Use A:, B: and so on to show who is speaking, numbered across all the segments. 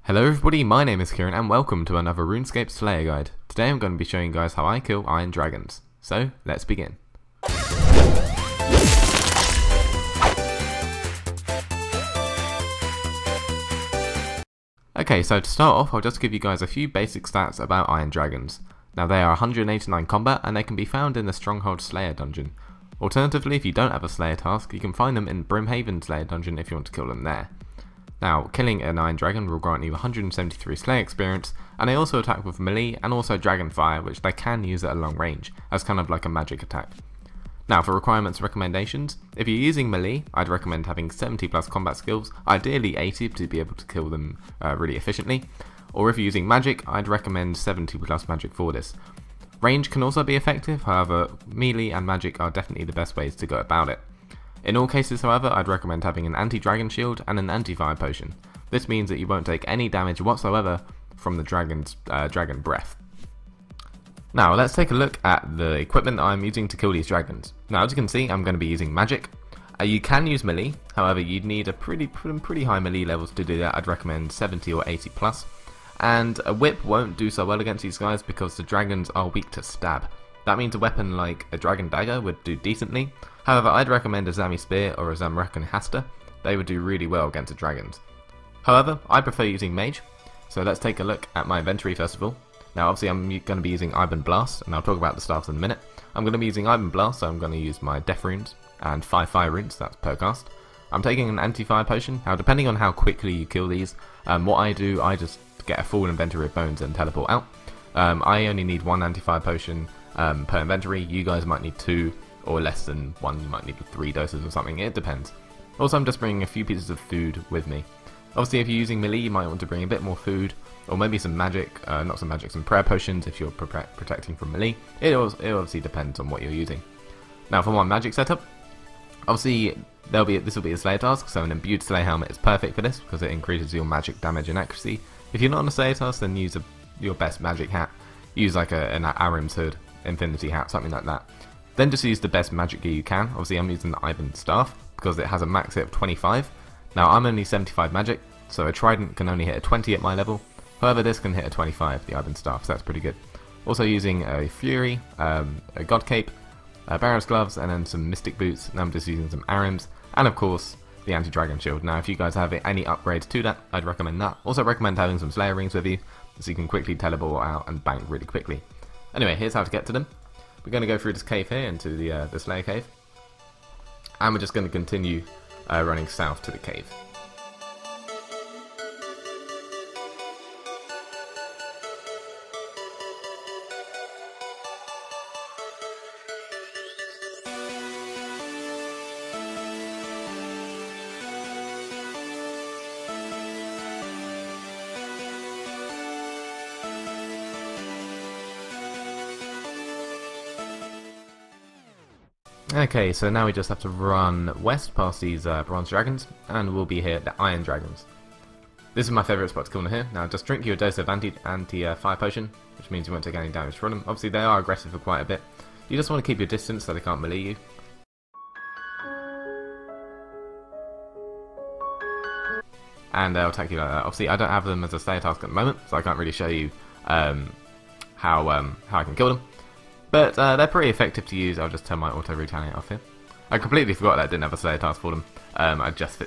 A: Hello everybody, my name is Kieran and welcome to another Runescape Slayer guide. Today I'm going to be showing you guys how I kill iron dragons. So, let's begin. Okay, so to start off, I'll just give you guys a few basic stats about iron dragons. Now they are 189 combat and they can be found in the Stronghold Slayer dungeon. Alternatively, if you don't have a Slayer task, you can find them in Brimhaven Slayer dungeon if you want to kill them there. Now, killing an iron dragon will grant you 173 Slayer experience, and they also attack with melee and also dragon fire, which they can use at a long range, as kind of like a magic attack. Now, for requirements recommendations, if you're using melee, I'd recommend having 70 plus combat skills, ideally 80 to be able to kill them really efficiently, or if you're using magic, I'd recommend 70 plus magic for this. Range can also be effective, however, melee and magic are definitely the best ways to go about it. In all cases, however, I'd recommend having an anti-dragon shield and an anti-fire potion. This means that you won't take any damage whatsoever from the dragon's dragon breath. Now, let's take a look at the equipment that I'm using to kill these dragons. Now, as you can see, I'm going to be using magic. You can use melee, however, you'd need a pretty high melee levels to do that. I'd recommend 70 or 80 plus. And a whip won't do so well against these guys because the dragons are weak to stab. That means a weapon like a dragon dagger would do decently. However, I'd recommend a Zami spear or a Zamrakan hasta. They would do really well against the dragons. However, I prefer using mage, so let's take a look at my inventory first of all. Now obviously I'm going to be using Iron Blast, and I'll talk about the staffs in a minute. I'm going to be using Iron Blast, so I'm going to use my Death runes and 5 fire runes, that's per cast. I'm taking an anti-fire potion. Now depending on how quickly you kill these, what I do, I just get a full inventory of bones and teleport out. I only need 1 anti-fire potion per inventory. You guys might need 2 or less than 1, you might need 3 doses or something, it depends. Also, I'm just bringing a few pieces of food with me. Obviously, if you're using melee, you might want to bring a bit more food, or maybe some magic, some prayer potions if you're protecting from melee. It obviously depends on what you're using. Now, for my magic setup, obviously, this will be a Slayer task, so an imbued Slayer helmet is perfect for this, because it increases your magic damage and accuracy. If you're not on a Slayer task, then use your best magic hat. Use like an Arim's hood, infinity hat, something like that. Then just use the best magic gear you can. Obviously I'm using the Ivan staff because it has a max hit of 25. Now I'm only 75 magic, so a trident can only hit a 20 at my level. However, this can hit a 25, the Ivan staff, so that's pretty good. Also using a Fury, a God Cape, Barrow's gloves, and then some Mystic boots. Now I'm just using some Arims, and of course the anti-dragon shield. Now if you guys have any upgrades to that, I'd recommend that. Also recommend having some Slayer rings with you, so you can quickly teleport out and bank really quickly. Anyway, here's how to get to them. We're going to go through this cave here into the Slayer cave, and we're just going to continue running south to the cave. Okay, so now we just have to run west past these bronze dragons, and we'll be here at the iron dragons. This is my favourite spot to kill them here. Now just drink your dose of anti-fire potion, which means you won't take any damage from them. Obviously they are aggressive for quite a bit. You just want to keep your distance so they can't melee you. And they'll attack you like that. Obviously I don't have them as a Slayer task at the moment, so I can't really show you how I can kill them. But they're pretty effective to use. I'll just turn my auto retaliate off here. I completely forgot that I didn't have a Slayer task for them. I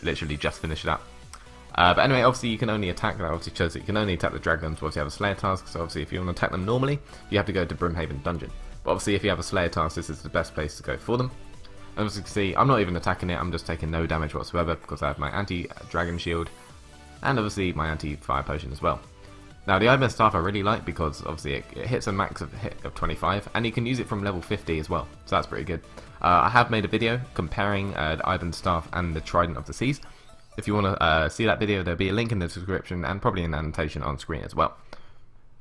A: literally just finished it up. But anyway, obviously you can only attack. That obviously shows that you can only attack the dragons once you have a Slayer task. So obviously if you want to attack them normally, you have to go to Brimhaven dungeon. But obviously if you have a Slayer task, this is the best place to go for them. And as you can see, I'm not even attacking it. I'm just taking no damage whatsoever because I have my anti-dragon shield and obviously my anti-fire potion as well. Now the Ivan staff I really like because obviously it hits a max of 25 and you can use it from level 50 as well, so that's pretty good. I have made a video comparing the Ivan staff and the Trident of the Seas. If you want to see that video, there'll be a link in the description and probably an annotation on screen as well.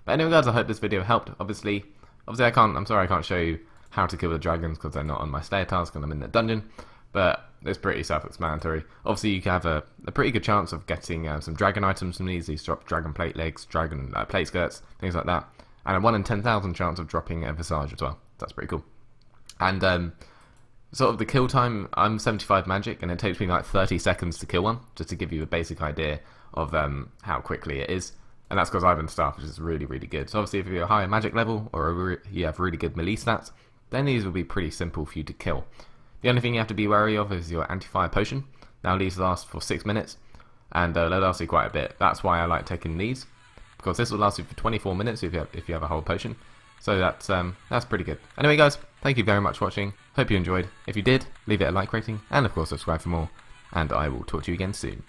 A: But anyway guys, I hope this video helped. Obviously I'm sorry I can't show you how to kill the dragons because they're not on my Slayer task and I'm in the dungeon, but it's pretty self-explanatory. Obviously you can have a pretty good chance of getting some dragon items from these. These drop dragon plate legs, dragon plate skirts, things like that. And a 1 in 10,000 chance of dropping a visage as well. That's pretty cool. And sort of the kill time, I'm 75 magic and it takes me like 30 seconds to kill one, just to give you a basic idea of how quickly it is, and that's because Ivan Staff is really good. So obviously if you're a higher magic level or you have really good melee stats, then these will be pretty simple for you to kill. The only thing you have to be wary of is your anti-fire potion. Now these last for 6 minutes, and they'll last you quite a bit. That's why I like taking these, because this will last you for 24 minutes if you have a whole potion. So that's pretty good. Anyway guys, thank you very much for watching. Hope you enjoyed. If you did, leave it a like rating, and of course subscribe for more. And I will talk to you again soon.